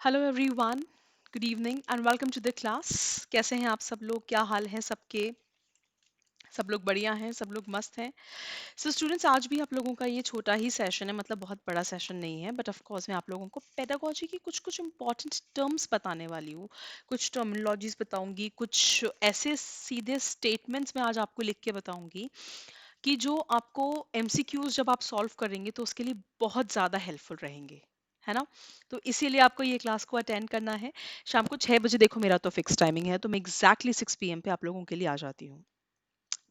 Hello everyone, good evening and welcome to the class. कैसे हैं आप सब लोग? क्या हाल है सबके? सब लोग बढ़िया हैं, सब लोग मस्त हैं। सो स्टूडेंट्स, आज भी आप लोगों का ये छोटा ही सेशन है, मतलब बहुत बड़ा सेशन नहीं है, बट ऑफ कोर्स मैं आप लोगों को पेडागोजी की कुछ कुछ इंपॉर्टेंट टर्म्स बताने वाली हूँ। कुछ टर्मिनोलॉजीज बताऊंगी, कुछ ऐसे सीधे स्टेटमेंट्स मैं आज आपको लिख के बताऊंगी कि जो आपको एमसीक्यूज जब आप सॉल्व करेंगे तो उसके लिए बहुत ज़्यादा हेल्पफुल रहेंगे, है ना? तो इसीलिए आपको ये क्लास को अटेंड करना है। शाम को 6 बजे, देखो मेरा तो फिक्स टाइमिंग है, तो मैं एग्जैक्टली 6 PM पे आप लोगों के लिए आ जाती हूँ।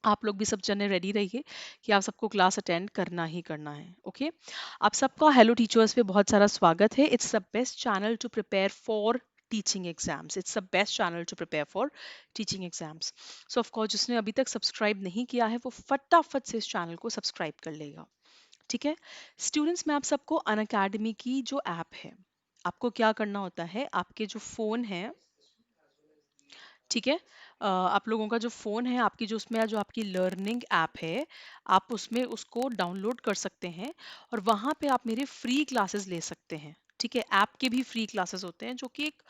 आप लोग भी सब जने रेडी रहिए कि आप सबको क्लास अटेंड करना ही करना है। ओके, आप सबका हेलो टीचर्स पे बहुत सारा स्वागत है। It's the best channel to prepare for teaching exams. It's the best channel to prepare for teaching exams. So of course जिसने अभी तक सब्सक्राइब नहीं किया है वो फटाफट से इस चैनल को सब्सक्राइब कर लेगा। ठीक है स्टूडेंट्स, मैं आप सबको अनअकैडमी की जो ऐप है, आपको क्या करना होता है, आपके जो फोन है, ठीक है, आप लोगों का जो फोन है, आपकी जो उसमें जो आपकी लर्निंग ऐप है, आप उसमें उसको डाउनलोड कर सकते हैं और वहां पे आप मेरे फ्री क्लासेस ले सकते हैं। ठीक है, ऐप के भी फ्री क्लासेस होते हैं, जो कि एक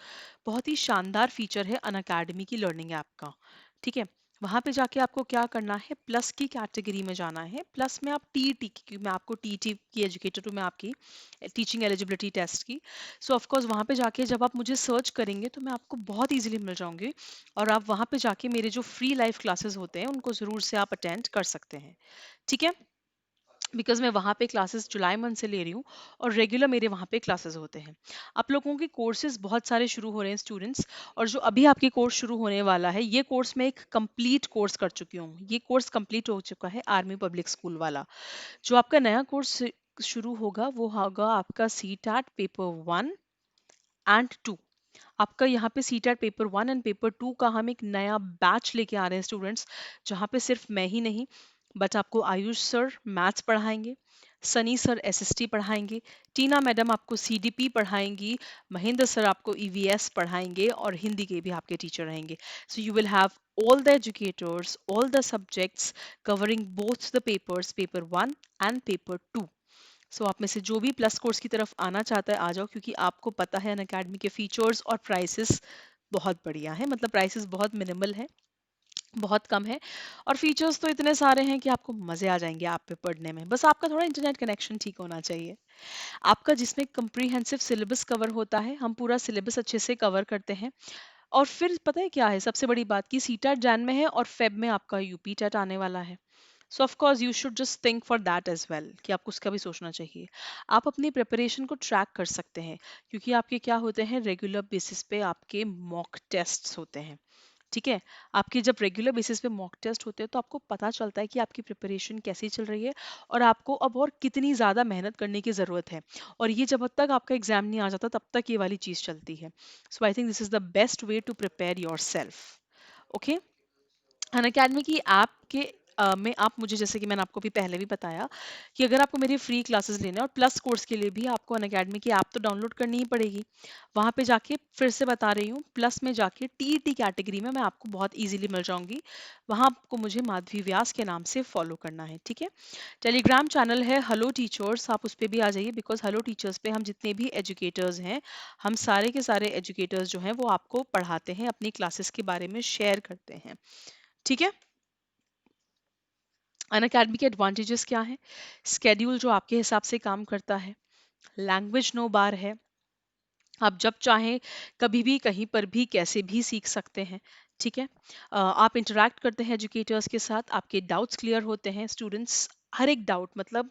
बहुत ही शानदार फीचर है अनअकैडमी की लर्निंग ऐप का। ठीक है, वहां पे जाके आपको क्या करना है, प्लस की कैटेगरी में जाना है। प्लस में आप टीटी, क्योंकि मैं आपको टीटी की एजुकेटर हूँ, मैं आपकी टीचिंग एलिजिबिलिटी टेस्ट की। सो ऑफ कोर्स वहां पे जाके जब आप मुझे सर्च करेंगे तो मैं आपको बहुत इजीली मिल जाऊंगी और आप वहां पे जाके मेरे जो फ्री लाइव क्लासेस होते हैं उनको जरूर से आप अटेंड कर सकते हैं। ठीक है, बिकॉज मैं वहाँ पे क्लासेस जुलाई मंथ से ले रही हूँ और रेगुलर मेरे वहाँ पे क्लासेस होते हैं। आप लोगों के कोर्सेज बहुत सारे शुरू हो रहे हैं स्टूडेंट्स, और जो अभी आपके कोर्स शुरू होने वाला है, ये कोर्स मैं एक कंप्लीट कोर्स कर चुकी हूँ। ये कोर्स कंप्लीट हो चुका है, आर्मी पब्लिक स्कूल वाला। जो आपका नया कोर्स शुरू होगा वो होगा आपका सी टैट पेपर 1 एंड 2। आपका यहाँ पे सी टैट पेपर 1 एंड पेपर 2 का हम एक नया बैच लेके आ रहे हैं स्टूडेंट्स, जहाँ पे सिर्फ मैं ही नहीं, बट आपको आयुष सर मैथ्स पढ़ाएंगे, सनी सर एसएसटी पढ़ाएंगे, टीना मैडम आपको सीडीपी पढ़ाएंगी, महेंद्र सर आपको ईवीएस पढ़ाएंगे और हिंदी के भी आपके टीचर रहेंगे। So you will have all the educators, all the subjects covering both the papers, paper 1 and paper 2। सो आप में से जो भी प्लस कोर्स की तरफ आना चाहता है आ जाओ, क्योंकि आपको पता है अनअकैडमी के फीचर्स और प्राइसेस बहुत बढ़िया है, मतलब प्राइसेस बहुत मिनिमल है, बहुत कम है, और फीचर्स तो इतने सारे हैं कि आपको मजे आ जाएंगे आप पे पढ़ने में। बस आपका थोड़ा इंटरनेट कनेक्शन ठीक होना चाहिए। आपका जिसमें कंप्रीहेंसिव सिलेबस कवर होता है, हम पूरा सिलेबस अच्छे से कवर करते हैं। और फिर पता है क्या है सबसे बड़ी बात, कि सी टेट जैन में है और फेब में आपका यूपी टेट आने वाला है। So of course you should just think for that as well, कि आपको उसका भी सोचना चाहिए। आप अपनी प्रिपरेशन को ट्रैक कर सकते हैं, क्योंकि आपके क्या होते हैं, रेगुलर बेसिस पे आपके मॉक टेस्ट्स होते हैं। ठीक है, आपके जब रेगुलर बेसिस पे मॉक टेस्ट होते हैं तो आपको पता चलता है कि आपकी प्रिपरेशन कैसी चल रही है और आपको अब और कितनी ज़्यादा मेहनत करने की ज़रूरत है। और ये जब तक आपका एग्जाम नहीं आ जाता तब तक ये वाली चीज़ चलती है। So I think this is the best way to prepare yourself. Okay, Unacademy की ऐप के में आप मुझे, जैसे कि मैंने आपको भी पहले भी बताया, कि अगर आपको मेरी फ्री क्लासेस लेने हैं और प्लस कोर्स के लिए भी आपको अनअकैडमी की ऐप तो डाउनलोड करनी ही पड़ेगी। वहाँ पे जाके फिर से बता रही हूँ, प्लस में जाके टीईटी कैटेगरी में मैं आपको बहुत इजीली मिल जाऊंगी। वहाँ आपको मुझे माधवी व्यास के नाम से फॉलो करना है। ठीक है, टेलीग्राम चैनल है हेलो टीचर्स, आप उस पर भी आ जाइए, बिकॉज हेलो टीचर्स पे हम जितने भी एजुकेटर्स हैं, हम सारे के सारे एजुकेटर्स जो हैं वो आपको पढ़ाते हैं, अपनी क्लासेस के बारे में शेयर करते हैं। ठीक है, अनअकैडमी के एडवांटेजेस क्या है? स्केड्यूल जो आपके हिसाब से काम करता है, लैंग्वेज नो बार है, आप जब चाहें कभी भी कहीं पर भी कैसे भी सीख सकते हैं। ठीक है, आप इंटरेक्ट करते हैं एजुकेटर्स के साथ, आपके डाउट्स क्लियर होते हैं स्टूडेंट्स। हर एक डाउट, मतलब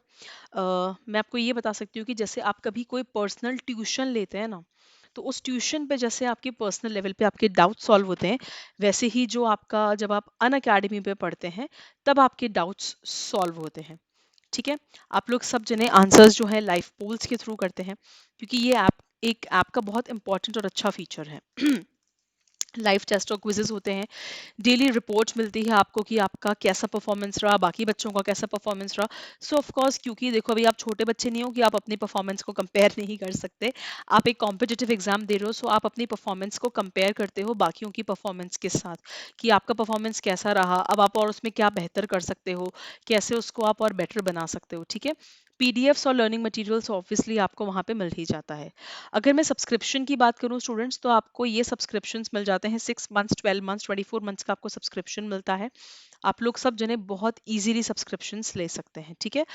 मैं आपको ये बता सकती हूँ कि जैसे आप कभी कोई पर्सनल ट्यूशन लेते हैं ना, तो उस ट्यूशन पे जैसे आपके पर्सनल लेवल पे आपके डाउट सॉल्व होते हैं, वैसे ही जो आपका जब आप अन अकेडमी पे पढ़ते हैं तब आपके डाउट्स सॉल्व होते हैं। ठीक है, आप लोग सब जने आंसर्स जो है लाइव पोल्स के थ्रू करते हैं, क्योंकि ये ऐप एक ऐप का बहुत इंपॉर्टेंट और अच्छा फीचर है। लाइव टेस्ट और क्विजेस होते हैं, डेली रिपोर्ट्स मिलती है आपको कि आपका कैसा परफॉर्मेंस रहा, बाकी बच्चों का कैसा परफॉर्मेंस रहा। सो ऑफ कोर्स, क्योंकि देखो अभी आप छोटे बच्चे नहीं हो कि आप अपनी परफॉर्मेंस को कंपेयर नहीं कर सकते, आप एक कॉम्पिटिटिव एग्जाम दे रहे हो, सो आप अपनी परफॉर्मेंस को कंपेयर करते हो बाकियों की परफॉर्मेंस के साथ, कि आपका परफॉर्मेंस कैसा रहा, अब आप और उसमें क्या बेहतर कर सकते हो, कैसे उसको आप और बेटर बना सकते हो। ठीक है, पीडीएफ्स और लर्निंग मटेरियल्स ऑब्वियसली आपको वहाँ पे मिल ही जाता है। अगर मैं सब्सक्रिप्शन की बात करूँ स्टूडेंट्स, तो आपको ये सब्सक्रिप्शंस मिल जाते हैं 6 मंथ्स, 12 मंथ्स, 24 मंथ्स का आपको सब्सक्रिप्शन मिलता है। आप लोग सब जने बहुत इजीली सब्सक्रिप्शंस ले सकते हैं, ठीक है।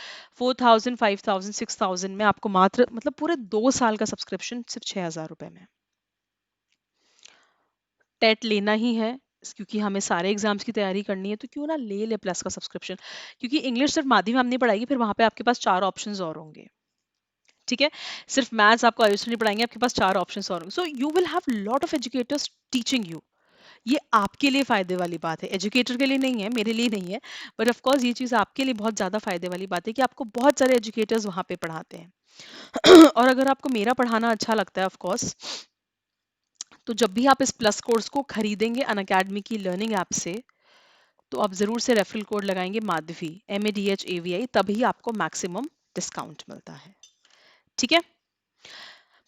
4000, 5000, 6000 में आपको मात्र मतलब पूरे 2 साल का सब्सक्रिप्शन सिर्फ 6000 रुपए में। टेट लेना ही है क्योंकि हमें सारे एग्जाम्स की तैयारी करनी है, तो क्यों ना ले ले प्लस का सब्सक्रिप्शन। क्योंकि इंग्लिश सिर्फ माध्यम मैम नहीं पढ़ाएगी, फिर वहां पे आपके पास 4 ऑप्शंस और होंगे, ठीक है। सिर्फ मैथ्स आपको आयुष नहीं पढ़ाएंगे, आपके पास 4 ऑप्शंस और होंगे। So you will have lot of educators teaching you. ये आपके लिए फायदे वाली बात है, एजुकेटर के लिए नहीं है, मेरे लिए नहीं है। बट ऑफ कोर्स ये चीज़ आपके लिए बहुत ज़्यादा फायदे वाली बात है कि आपको बहुत सारे एजुकेटर्स वहाँ पे पढ़ाते हैं। और अगर आपको मेरा पढ़ाना अच्छा लगता है ऑफ कोर्स, तो जब भी आप इस प्लस कोर्स को खरीदेंगे अनअकैडमी की लर्निंग ऐप से, तो आप ज़रूर से रेफरल कोड लगाएंगे माधवी, MADHAVI, तभी आपको मैक्सिमम डिस्काउंट मिलता है, ठीक है।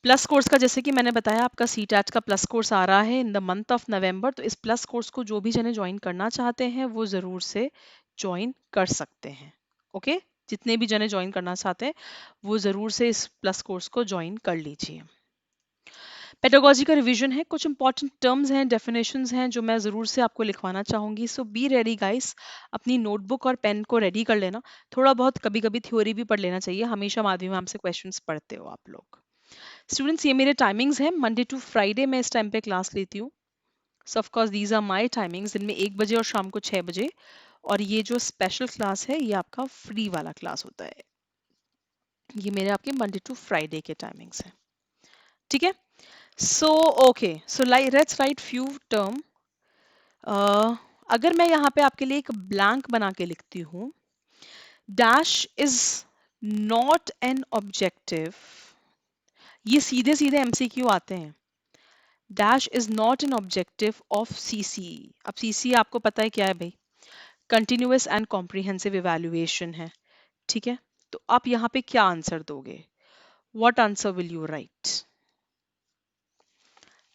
प्लस कोर्स का जैसे कि मैंने बताया, आपका सी टैट का प्लस कोर्स आ रहा है in the month of November. तो इस प्लस कोर्स को जो भी जने ज्वाइन करना चाहते हैं वो ज़रूर से ज्वाइन कर सकते हैं, ओके। जितने भी जने ज्वाइन करना चाहते हैं वो ज़रूर से इस प्लस कोर्स को ज्वाइन कर लीजिए। पेडागोजी का रिवीजन है, कुछ इंपॉर्टेंट टर्म्स हैं, डेफिनेशंस हैं जो मैं ज़रूर से आपको लिखवाना चाहूँगी। सो बी रेडी गाइस, अपनी नोटबुक और पेन को रेडी कर लेना। थोड़ा बहुत कभी कभी थ्योरी भी पढ़ लेना चाहिए, हमेशा माध्यम मैम से क्वेश्चंस पढ़ते हो आप लोग। स्टूडेंट्स, ये मेरे टाइमिंग्स हैं, मंडे टू फ्राइडे मैं इस टाइम पे क्लास लेती हूँ। So of course these are my timings, दिन में 1 बजे और शाम को 6 बजे। और ये जो स्पेशल क्लास है ये आपका फ्री वाला क्लास होता है। ये मेरे आपके मंडे टू फ्राइडे के टाइमिंग्स हैं, ठीक है। So okay, so let's write few term. अगर मैं यहाँ पे आपके लिए एक ब्लैंक बना के लिखती हूँ, dash is not an objective, ये सीधे सीधे MCQ आते हैं। Dash is not an objective of CC। अब CC आपको पता है क्या है भाई, कंटिन्यूअस एंड कॉम्प्रिहेंसिव इवैल्यूएशन है, ठीक है। तो आप यहाँ पे क्या आंसर दोगे, what answer will you right,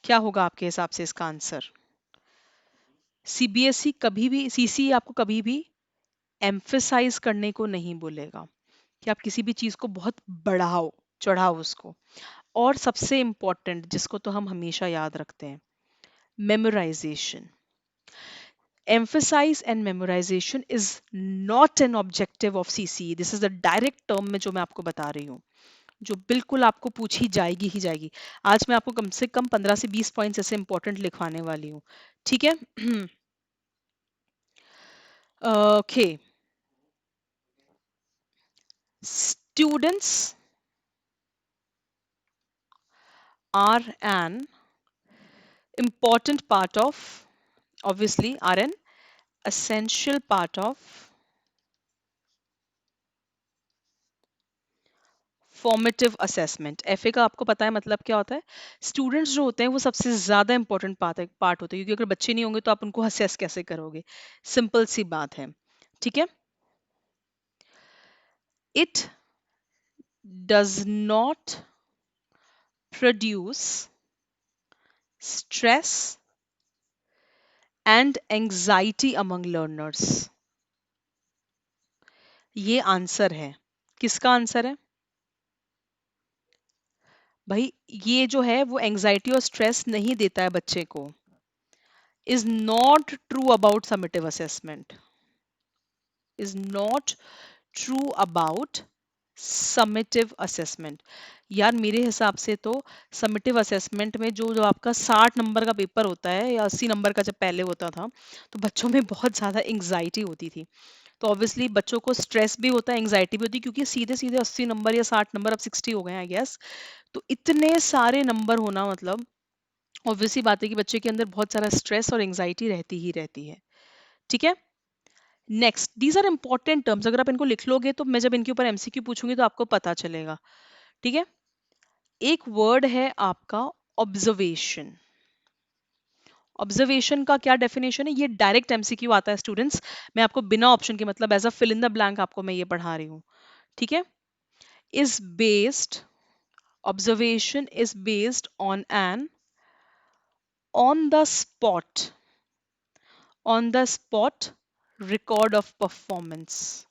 क्या होगा आपके हिसाब से इसका आंसर। CBSE कभी भी, CC आपको कभी भी एम्फेसाइज करने को नहीं बोलेगा कि आप किसी भी चीज को बहुत बढ़ाओ चढ़ाओ उसको। और सबसे इंपॉर्टेंट जिसको तो हम हमेशा याद रखते हैं, memorisation. emphasize and memorization is not an objective of CCE. This is the direct term में जो मैं आपको बता रही हूँ, जो बिल्कुल आपको पूछी जाएगी ही जाएगी। आज मैं आपको कम से कम 15 से 20 पॉइंट्स ऐसे इंपॉर्टेंट लिखवाने वाली हूँ, ठीक है। Okay students are an important part of, obviously are an essential part of formative assessment. FA का आपको पता है मतलब क्या होता है, स्टूडेंट्स जो होते हैं वो सबसे ज्यादा इंपॉर्टेंट पार्ट होते हैं, क्योंकि अगर बच्चे नहीं होंगे तो आप उनको असेस कैसे करोगे, सिंपल सी बात है, ठीक है। It does not produce stress and anxiety among learners. ये आंसर है, किसका आंसर है भाई, ये जो है वो एंजाइटी और स्ट्रेस नहीं देता है बच्चे को। Is not true about summative assessment, is not true about summative assessment. यार मेरे हिसाब से तो समेटिव असेसमेंट में जो जो आपका 60 नंबर का पेपर होता है या 80 नंबर का जब पहले होता था, तो बच्चों में बहुत ज्यादा एंग्जाइटी होती थी। तो ऑब्वियसली बच्चों को स्ट्रेस भी होता है, एंग्जाइटी भी होती है, क्योंकि सीधे सीधे 80 नंबर या 60 नंबर, अब 60 हो गए आई गेस। तो इतने सारे नंबर होना मतलब ऑब्वियसली बात है कि बच्चे के अंदर बहुत सारा स्ट्रेस और एंग्जाइटी रहती ही रहती है, ठीक है। Next, these are important terms, अगर आप इनको लिख लोगे तो मैं जब इनके ऊपर MCQ पूछूंगी तो आपको पता चलेगा, ठीक है। एक वर्ड है आपका ऑब्जर्वेशन। ऑब्जर्वेशन का क्या डेफिनेशन है, ये डायरेक्ट MCQ आता है स्टूडेंट्स, मैं आपको बिना ऑप्शन के मतलब as a fill in the blank आपको मैं ये पढ़ा रही हूँ, ठीक है। Is based, observation is based on the spot on the spot record of performance.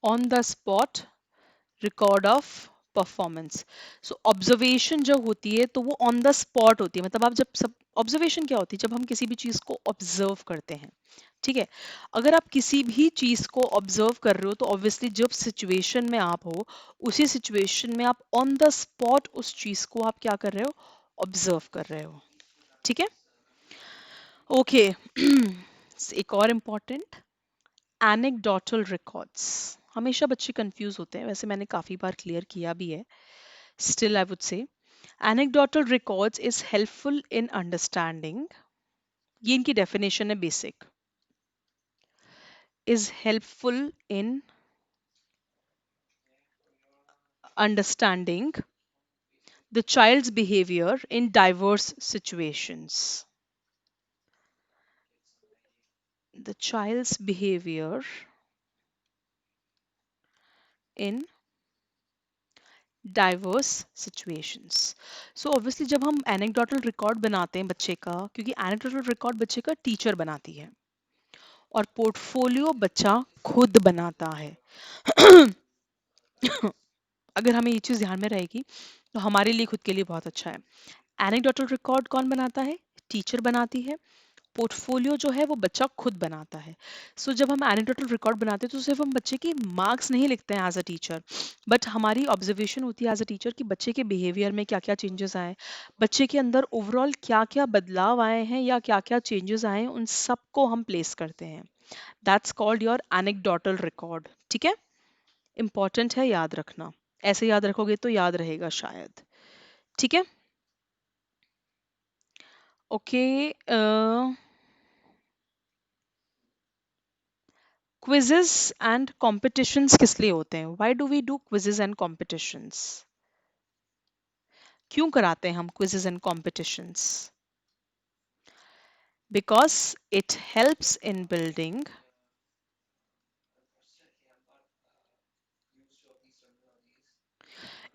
On the spot record of performance. So observation जब होती है तो वो ऑन द स्पॉट होती है, मतलब आप जब सब ऑब्जर्वेशन क्या होती है, जब हम किसी भी चीज को ऑब्जर्व करते हैं, ठीक है। अगर आप किसी भी चीज को ऑब्जर्व कर रहे हो तो ऑब्वियसली जब सिचुएशन में आप हो, उसी सिचुएशन में आप ऑन द स्पॉट उस चीज को आप क्या कर रहे हो, ऑब्जर्व कर रहे हो, ठीक है। ओके। एक और इम्पॉर्टेंट, एनेक्डोटल रिकॉर्ड्स। हमेशा बच्चे कंफ्यूज होते हैं, वैसे मैंने काफी बार क्लियर किया भी है, still I would say anecdotal records is helpful in understanding, ये इनकी डेफिनेशन है basic, is helpful in understanding the child's behavior in diverse situations, the child's behavior in diverse situations. So obviously जब हम anecdotal record बनाते हैं बच्चे का, क्योंकि anecdotal record बच्चे का टीचर बनाती है और पोर्टफोलियो बच्चा खुद बनाता है। अगर हमें ये चीज ध्यान में रहेगी तो हमारे लिए खुद के लिए बहुत अच्छा है। एनेक्डोटल रिकॉर्ड कौन बनाता है, टीचर बनाती है। पोर्टफोलियो जो है वो बच्चा खुद बनाता है। सो जब हम एनेक्डोटल रिकॉर्ड बनाते हैं तो सिर्फ हम बच्चे की मार्क्स नहीं लिखते हैं एज अ टीचर, बट हमारी ऑब्जर्वेशन होती है एज अ टीचर कि बच्चे के बिहेवियर में क्या क्या चेंजेस आए, बच्चे के अंदर ओवरऑल क्या क्या बदलाव आए हैं या क्या क्या चेंजेस आए हैं, उन सबको हम प्लेस करते हैं। That's called your anecdotal record, ठीक है। इंपॉर्टेंट है, याद रखना, ऐसे याद रखोगे तो याद रहेगा शायद, ठीक है। ओके। क्विजेस एंड कॉम्पिटिशन्स किस लिए होते हैं, why do we do quizzes and competitions, क्यों कराते हैं हम quizzes and competitions? Because it helps in building,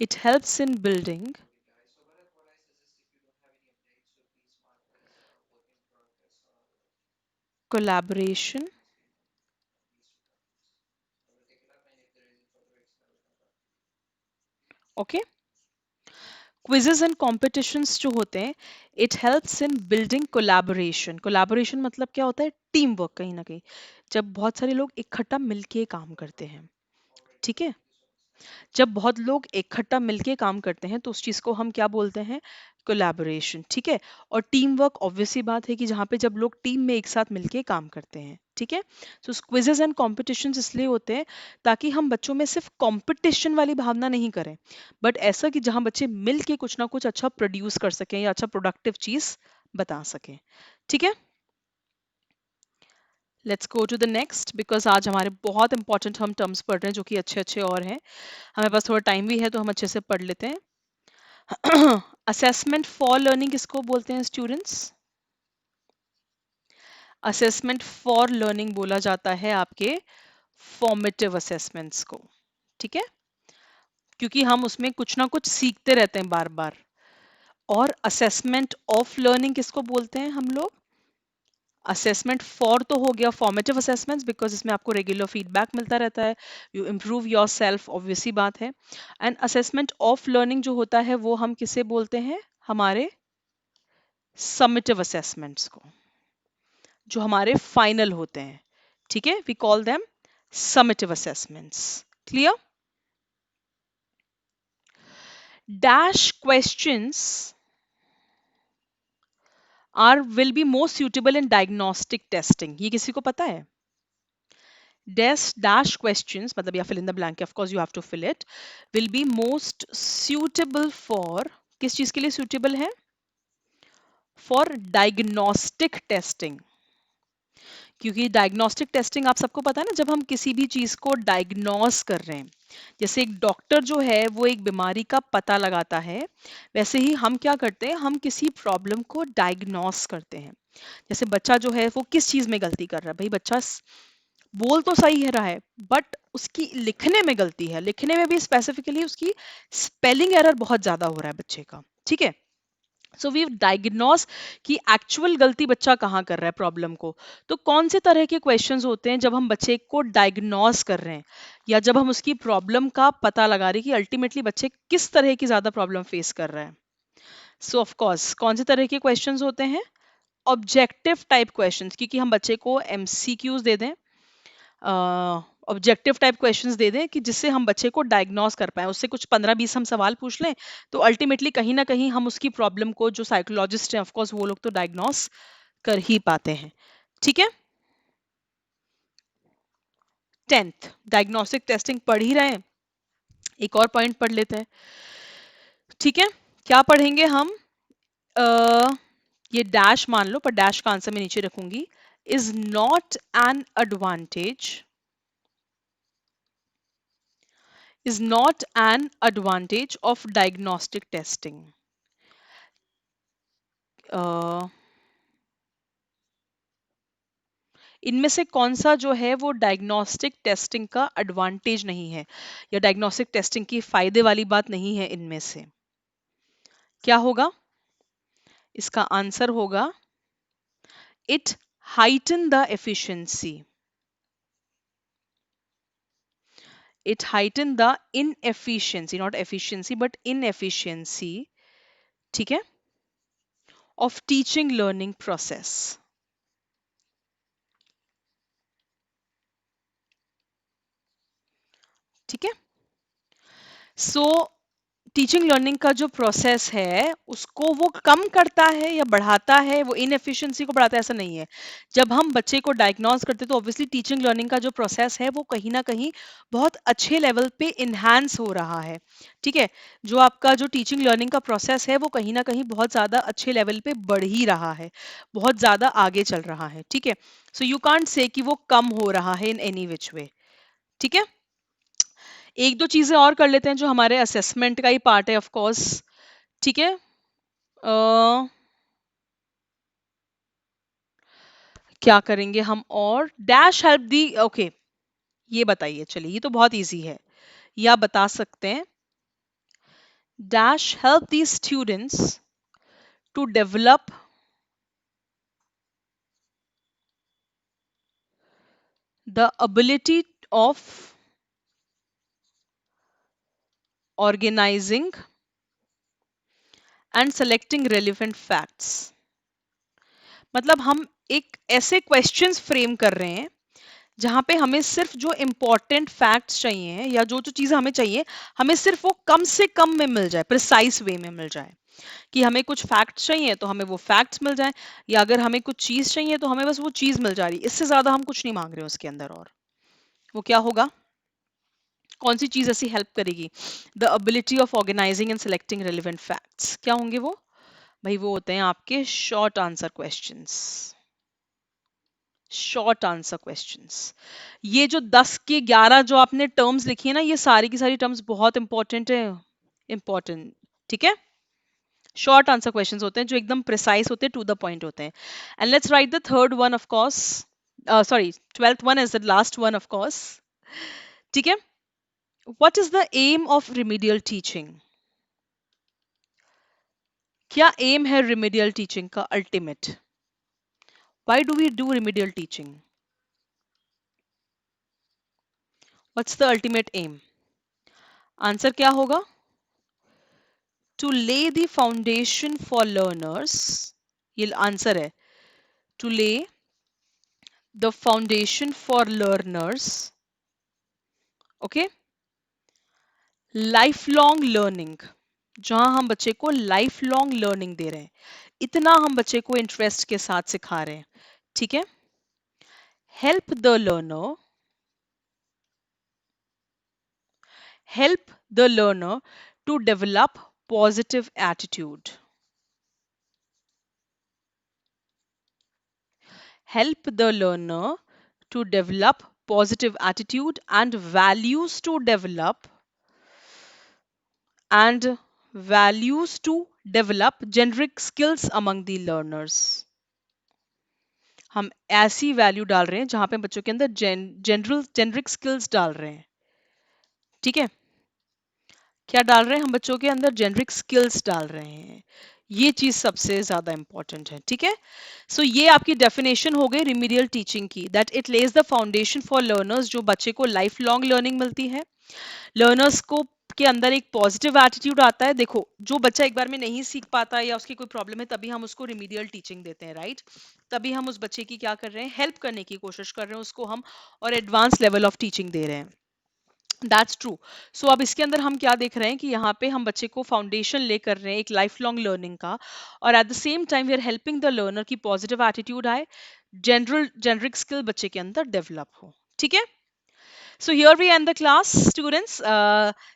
it helps in building collaboration, okay। Quizzes and competitions जो होते हैं, it helps in building collaboration. Collaboration मतलब क्या होता है, टीम वर्क, कहीं ना कहीं जब बहुत सारे लोग इकट्ठा मिलके काम करते हैं, ठीक है। जब बहुत लोग इकट्ठा मिलके काम करते हैं तो उस चीज को हम क्या बोलते हैं, कोलैबोरेशन, ठीक है। और टीम वर्क ऑब्वियस सी बात है कि जहाँ पे जब लोग टीम में एक साथ मिलके काम करते हैं, ठीक है। सो क्विजेस एंड कॉम्पिटिशन्स इसलिए होते हैं ताकि हम बच्चों में सिर्फ कंपटीशन वाली भावना नहीं करें, बट ऐसा कि जहाँ बच्चे मिल के कुछ ना कुछ अच्छा प्रोड्यूस कर सकें या अच्छा प्रोडक्टिव चीज बता सकें, ठीक है। Let's go to the next, because आज हमारे बहुत इंपॉर्टेंट हम टर्म्स पढ़ रहे हैं जो कि अच्छे अच्छे और हैं, हमें पास थोड़ा टाइम भी है तो हम अच्छे से पढ़ लेते हैं। असेसमेंट फॉर लर्निंग किसको बोलते हैं स्टूडेंट्स? असेसमेंट फॉर लर्निंग बोला जाता है आपके फॉर्मेटिव असेसमेंट्स को, ठीक है, क्योंकि हम उसमें कुछ ना कुछ सीखते रहते हैं बार बार। और असेसमेंट ऑफ लर्निंग किसको बोलते हैं हम लोग? असेसमेंट फॉर तो हो गया फॉर्मेटिव असेसमेंट्स, बिकॉज इसमें आपको रेगुलर फीडबैक मिलता रहता है, you improve yourself, obvious सी बात है। एंड असेसमेंट ऑफ लर्निंग जो होता है वो हम किसे बोलते हैं, हमारे समेटिव असेसमेंट्स को, जो हमारे फाइनल होते हैं, ठीक है। We call them summative assessments. Clear? Dash questions are will be most suitable in diagnostic testing, ये किसी को पता है? Dash questions मतलब या fill in the blank, of course you have to fill it, will be most suitable for, किस चीज के लिए suitable है? For diagnostic testing। क्योंकि डायग्नोस्टिक टेस्टिंग आप सबको पता है ना, जब हम किसी भी चीज को डायग्नोस कर रहे हैं, जैसे एक डॉक्टर जो है वो एक बीमारी का पता लगाता है, वैसे ही हम क्या करते हैं, हम किसी प्रॉब्लम को डायग्नोस करते हैं। जैसे बच्चा जो है वो किस चीज में गलती कर रहा है, भाई बच्चा बोल तो सही है रहा है, बट उसकी लिखने में गलती है, लिखने में भी स्पेसिफिकली उसकी स्पेलिंग एरर बहुत ज्यादा हो रहा है बच्चे का, ठीक है। सो वी डायग्नोस कि एक्चुअल गलती बच्चा कहाँ कर रहा है प्रॉब्लम को। तो कौन से तरह के क्वेश्चंस होते हैं जब हम बच्चे को डायग्नोस कर रहे हैं या जब हम उसकी प्रॉब्लम का पता लगा रहे हैं कि अल्टीमेटली बच्चे किस तरह की ज्यादा प्रॉब्लम फेस कर रहा है। सो ऑफ कोर्स कौन से तरह के क्वेश्चंस होते हैं? ऑब्जेक्टिव टाइप क्वेश्चंस, क्योंकि हम बच्चे को एमसीक्यूज दे दें, ऑब्जेक्टिव टाइप क्वेश्चंस दे दें कि जिससे हम बच्चे को डायग्नोस कर पाए, उससे कुछ 15-20 हम सवाल पूछ लें तो अल्टीमेटली कहीं ना कहीं हम उसकी प्रॉब्लम को, जो साइकोलॉजिस्ट हैं ऑफ कोर्स वो लोग तो डायग्नोस कर ही पाते हैं। ठीक है। 10th डायग्नोस्टिक टेस्टिंग पढ़ ही रहे हैं, एक और पॉइंट पढ़ लेते हैं। ठीक है, क्या पढ़ेंगे हम? अ, ये डैश मान लो, पर डैश का आंसर मैं नीचे रखूंगी। Is not an advantage, is not an advantage of diagnostic testing. uh, इनमें से कौन सा जो है वो डायग्नोस्टिक टेस्टिंग का एडवांटेज नहीं है या डायग्नोस्टिक टेस्टिंग की फायदे वाली बात नहीं है? इनमें से क्या होगा? इसका आंसर होगा it heighten the efficiency, it heighten the inefficiency, not efficiency but inefficiency, ठीक है, of teaching learning process। ठीक है। सो टीचिंग लर्निंग का जो प्रोसेस है उसको वो कम करता है या बढ़ाता है, वो इनएफिशिएंसी को बढ़ाता है, ऐसा नहीं है। जब हम बच्चे को डायग्नोज करते हैं तो ऑब्वियसली टीचिंग लर्निंग का जो प्रोसेस है वो कहीं ना कहीं बहुत अच्छे लेवल पे इन्हांस हो रहा है। ठीक है, जो आपका जो टीचिंग लर्निंग का प्रोसेस है वो कहीं ना कहीं बहुत ज्यादा अच्छे लेवल पे बढ़ ही रहा है, बहुत ज्यादा आगे चल रहा है। ठीक है, सो यू कांट से कि वो कम हो रहा है इन एनी विच वे। ठीक है, एक दो चीजें और कर लेते हैं जो हमारे असेसमेंट का ही पार्ट है ऑफ कोर्स। ठीक है, क्या करेंगे हम? और डैश हेल्प दी, ओके, ये बताइए, चलिए ये तो बहुत इजी है, ये आप बता सकते हैं। Dash help the students to develop the ability of organising and selecting relevant facts. मतलब हम एक ऐसे क्वेश्चंस फ्रेम कर रहे हैं जहां पे हमें सिर्फ जो इंपॉर्टेंट फैक्ट्स चाहिए हैं या जो जो चीजें हमें चाहिए, हमें सिर्फ वो कम से कम में मिल जाए, प्रिसाइज वे में मिल जाए। कि हमें कुछ फैक्ट्स चाहिए तो हमें वो फैक्ट्स मिल जाए, या अगर हमें कुछ चीज चाहिए तो हमें बस वो चीज मिल जा रही है, इससे ज्यादा हम कुछ नहीं मांग रहे उसके अंदर। और वो क्या होगा? कौन सी चीज ऐसी हेल्प करेगी? The ability of organising and selecting relevant facts. क्या होंगे वो? भाई वो होते हैं आपके short answer questions. Short answer questions, ये जो 10 के 11 जो आपने टर्म्स लिखी है ना, ये सारी की सारी टर्म्स बहुत इंपॉर्टेंट है, इंपॉर्टेंट। ठीक है, शॉर्ट आंसर क्वेश्चंस होते हैं जो एकदम प्रिसाइज होते हैं, टू द पॉइंट होते हैं। And let's write the third one of course, sorry, 12th one is the last one of course. ठीक है, what is the aim of remedial teaching? क्या एम है रिमीडियल टीचिंग का ultimate? Why do we do remedial teaching? What's the ultimate aim? Answer क्या होगा? To lay the foundation for learners, ये answer है, to lay the foundation for learners, okay, life long learning, जहां हम बच्चे को life long learning they रहे हैं, इतना हम बच्चे को इंटरेस्ट के साथ सिखा रहे हैं। ठीक है, help the learner, help the learner to develop positive attitude, help the learner to develop positive attitude and values to develop, and values to develop generic skills among the learners। हम ऐसी value डाल रहे हैं जहां पे बच्चों के अंदर जनरल जेनरिक स्किल्स डाल रहे हैं। ठीक है, क्या डाल रहे हैं हम बच्चों के अंदर? जेनरिक स्किल्स डाल रहे हैं। ये चीज सबसे ज्यादा इंपॉर्टेंट है, ठीक है। सो ये आपकी डेफिनेशन हो गई रिमीडियल टीचिंग की, that it Lay's the foundation for learners, जो बच्चे को लाइफ लॉन्ग लर्निंग मिलती है। लर्नर्स को के अंदर एक पॉजिटिव एटीट्यूड आता है। देखो, जो बच्चा एक बार में नहीं सीख पाता या उसकी कोई प्रॉब्लम है, तभी हम उसको रिमीडियल टीचिंग देते हैं, राइट। तभी हम उस बच्चे की क्या कर रहे हैं, हेल्प करने की कोशिश कर रहे हैं उसको हम, और एडवांस लेवल ऑफ टीचिंग दे रहे हैं। That's true. सो अब इसके अंदर हम क्या देख रहे हैं कि यहाँ पे हम बच्चे को फाउंडेशन ले कर रहे हैं एक लाइफ लॉन्ग लर्निंग का, और at the same time we are helping the learner की पॉजिटिव एटीट्यूड आए, जनरल जेनरिक स्किल बच्चे के अंदर डेवलप हो, ठीक है। So here we and the class students.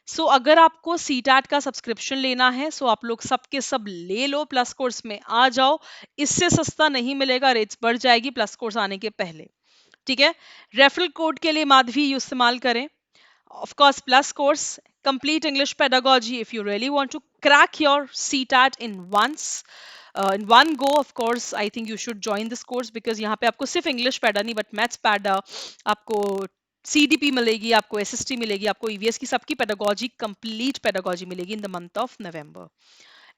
सो अगर आपको सीटैट का सब्सक्रिप्शन लेना है, सो आप लोग सबके सब ले लो, प्लस कोर्स में आ जाओ। इससे सस्ता नहीं मिलेगा, रेट्स बढ़ जाएगी प्लस कोर्स आने के पहले, ठीक है। रेफरल कोड के लिए माधवी इस्तेमाल करें। Of course, plus course, complete English pedagogy if you really want to crack your CTAT in one go. Of course, I think you should join this course because यहाँ पे आपको सिर्फ English पैडा नहीं, but maths पैडा, आपको CDP मिलेगी, आपको SST मिलेगी, आपको EVS की सबकी पेडागोजी, कंप्लीट पेडागोजी मिलेगी in the month of November.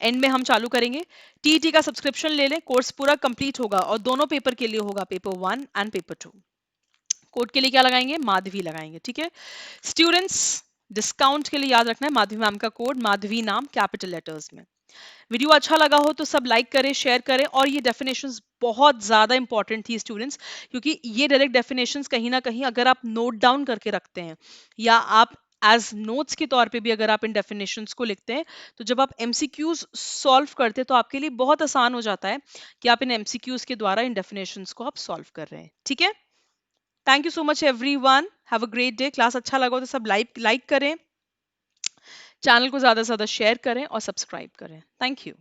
And में हम चालू करेंगे। टीटी का सब्सक्रिप्शन ले लें, कोर्स पूरा कंप्लीट होगा और दोनों पेपर के लिए होगा, पेपर 1 एंड पेपर 2। कोड के लिए क्या लगाएंगे? माधवी लगाएंगे, ठीक है। स्टूडेंट्स, डिस्काउंट के लिए याद रखना है माधवी मैम का कोड, माधवी नाम कैपिटल लेटर्स में। वीडियो अच्छा लगा हो तो सब लाइक करें, शेयर करें, और ये डेफिनेशंस बहुत ज्यादा इंपॉर्टेंट थी स्टूडेंट्स, क्योंकि ये डायरेक्ट डेफिनेशंस कहीं ना कहीं अगर आप नोट डाउन करके रखते हैं, या आप एज नोट्स के तौर पे भी अगर आप इन डेफिनेशंस को लिखते हैं, तो जब आप एमसीक्यूज सॉल्व करते हैं तो आपके लिए बहुत आसान हो जाता है कि आप इन एमसीक्यूज के द्वारा इन डेफिनेशंस को आप सॉल्व कर रहे हैं, ठीक है। Thank you so much everyone, have a great day. Class अच्छा लगा हो तो सब लाइक करें, चैनल को ज्यादा से ज्यादा शेयर करें और सब्सक्राइब करें। Thank you.